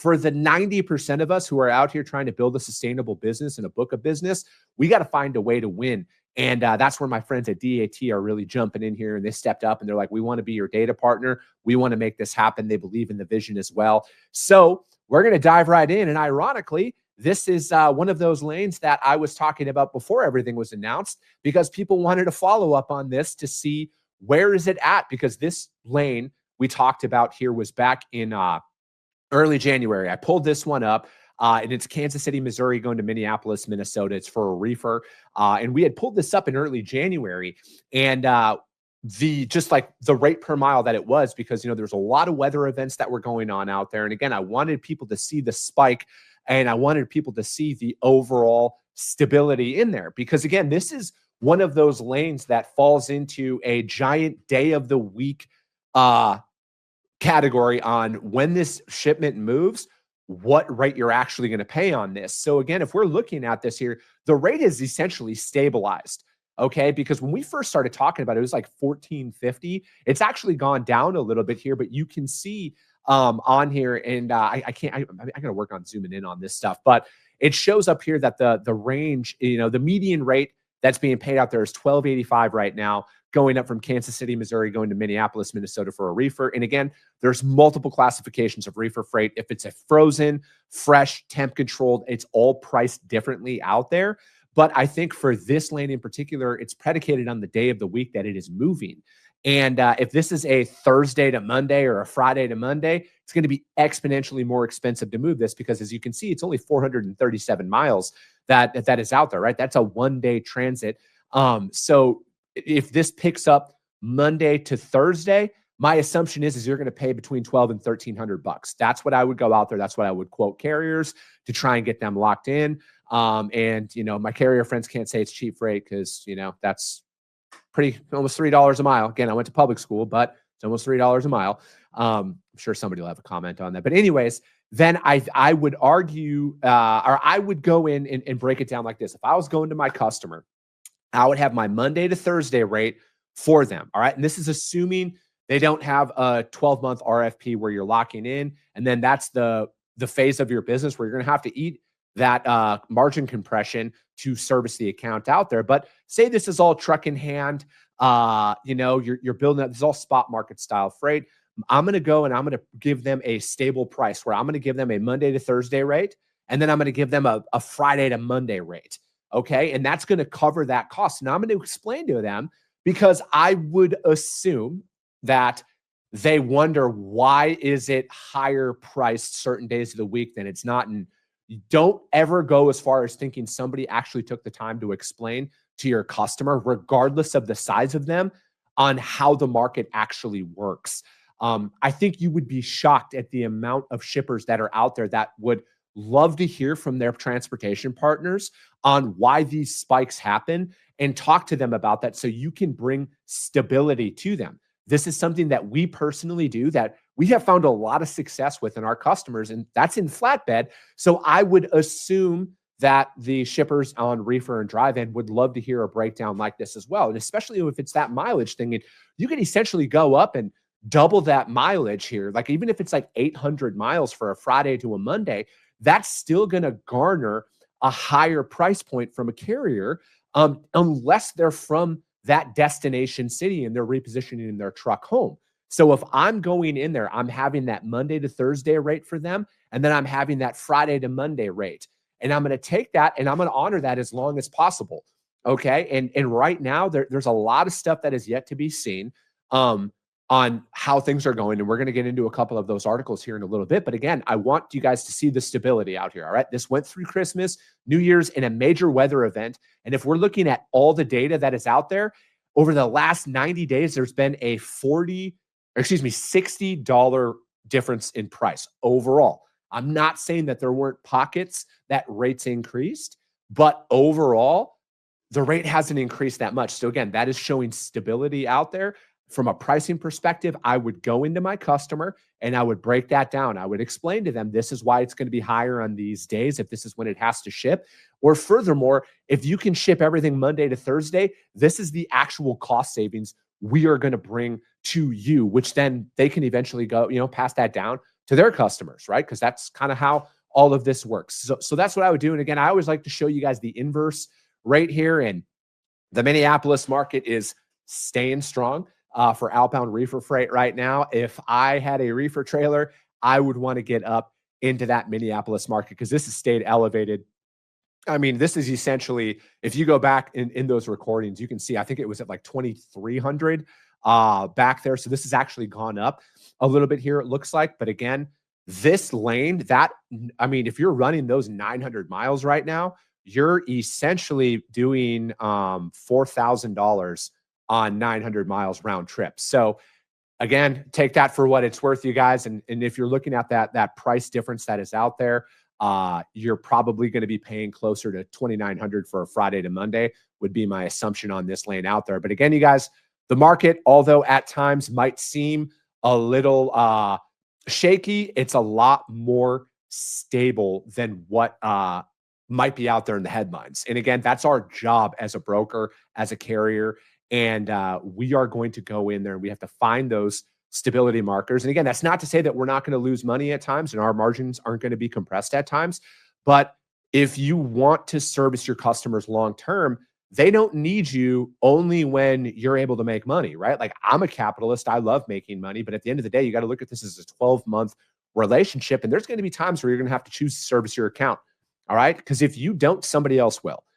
for the 90% of us who are out here trying to build a sustainable business and a book of business, we got to find a way to win. And that's where my friends at DAT are really jumping in here, and they stepped up and they're like, we want to be your data partner. We want to make this happen. They believe in the vision as well. So we're going to dive right in. And ironically, this is one of those lanes that I was talking about before everything was announced, because people wanted to follow up on this to see where is it at, because this lane we talked about here was back in early January. I pulled this one up. And it's Kansas City, Missouri, going to Minneapolis, Minnesota. It's for a reefer. And we had pulled this up in early January. And just like the rate per mile that it was, because, there's a lot of weather events that were going on out there. And again, I wanted people to see the spike, and I wanted people to see the overall stability in there. Because again, this is one of those lanes that falls into a giant day of the week category on when this shipment moves, what rate you're actually going to pay on this. So again, if we're looking at this here, the rate is essentially stabilized. Okay. Because when we first started talking about it, it was like $14.50. It's actually gone down a little bit here, but you can see on here, and I got to work on zooming in on this stuff, but it shows up here that the range, the median rate that's being paid out there is $12.85 right now, going up from Kansas City, Missouri, going to Minneapolis, Minnesota for a reefer. And again, there's multiple classifications of reefer freight. If it's a frozen, fresh, temp controlled, it's all priced differently out there. But I think for this lane in particular, it's predicated on the day of the week that it is moving. And if this is a Thursday to Monday or a Friday to Monday, it's going to be exponentially more expensive to move this, because as you can see, it's only 437 miles that is out there, right? That's a one-day transit. So if this picks up Monday to Thursday, my assumption is you're going to pay between $1,200 and $1,300. That's what I would go out there. That's what I would quote carriers to try and get them locked in. And my carrier friends can't say it's cheap freight, because that's almost $3 a mile. Again, I went to public school, but it's almost $3 a mile. I'm sure somebody will have a comment on that. But anyways, then I would argue, or I would go in and break it down like this. If I was going to my customer, I would have my Monday to Thursday rate for them. All right. And this is assuming they don't have a 12-month RFP where you're locking in. And then that's the phase of your business where you're going to have to eat that margin compression to service the account out there. But say this is all truck in hand, you're building up, this is all spot market style freight. I'm going to go and I'm going to give them a stable price where I'm going to give them a Monday to Thursday rate. And then I'm going to give them a Friday to Monday rate. Okay. And that's going to cover that cost. And I'm going to explain to them, because I would assume that they wonder, why is it higher priced certain days of the week than it's not? And you don't ever go as far as thinking somebody actually took the time to explain to your customer, regardless of the size of them, on how the market actually works. I think you would be shocked at the amount of shippers that are out there that would love to hear from their transportation partners on why these spikes happen, and talk to them about that so you can bring stability to them. This is something that we personally do, that we have found a lot of success with in our customers, and that's in flatbed. So I would assume that the shippers on reefer and drive-in would love to hear a breakdown like this as well. And especially if it's that mileage thing, and you can essentially go up and double that mileage here. Like even if it's like 800 miles for a Friday to a Monday, that's still going to garner a higher price point from a carrier, unless they're from that destination city and they're repositioning their truck home. So if I'm going in there, I'm having that Monday to Thursday rate for them, and then I'm having that Friday to Monday rate. And I'm going to take that and I'm going to honor that as long as possible. Okay. And right now there's a lot of stuff that is yet to be seen on how things are going. And we're going to get into a couple of those articles here in a little bit. But again, I want you guys to see the stability out here. All right. This went through Christmas, New Year's, in a major weather event. And if we're looking at all the data that is out there over the last 90 days, there's been a $60 difference in price overall. I'm not saying that there weren't pockets that rates increased, but overall, the rate hasn't increased that much. So again, that is showing stability out there. From a pricing perspective, I would go into my customer and I would break that down. I would explain to them, this is why it's going to be higher on these days if this is when it has to ship. Or furthermore, if you can ship everything Monday to Thursday, this is the actual cost savings we are going to bring to you, which then they can eventually go, pass that down to their customers, right? Because that's kind of how all of this works. So that's what I would do. And again, I always like to show you guys the inverse right here. And the Minneapolis market is staying strong for outbound reefer freight right now. If I had a reefer trailer, I would want to get up into that Minneapolis market because this has stayed elevated. I mean, this is essentially, if you go back in those recordings, you can see, I think it was at like 2,300 back there. So this has actually gone up a little bit here, it looks like. But again, this lane, I mean, if you're running those 900 miles right now, you're essentially doing $4,000 on 900 miles round trip. So again, take that for what it's worth, you guys. And if you're looking at that price difference that is out there, you're probably going to be paying closer to $2,900 for a Friday to Monday would be my assumption on this lane out there. But again, you guys, the market, although at times might seem a little shaky, it's a lot more stable than what might be out there in the headlines. And again, that's our job as a broker, as a carrier. And we are going to go in there and we have to find those stability markers. And again, that's not to say that we're not going to lose money at times and our margins aren't going to be compressed at times. But if you want to service your customers long-term, they don't need you only when you're able to make money, right? Like, I'm a capitalist. I love making money. But at the end of the day, you got to look at this as a 12-month relationship. And there's going to be times where you're going to have to choose to service your account. All right. Because if you don't, somebody else will.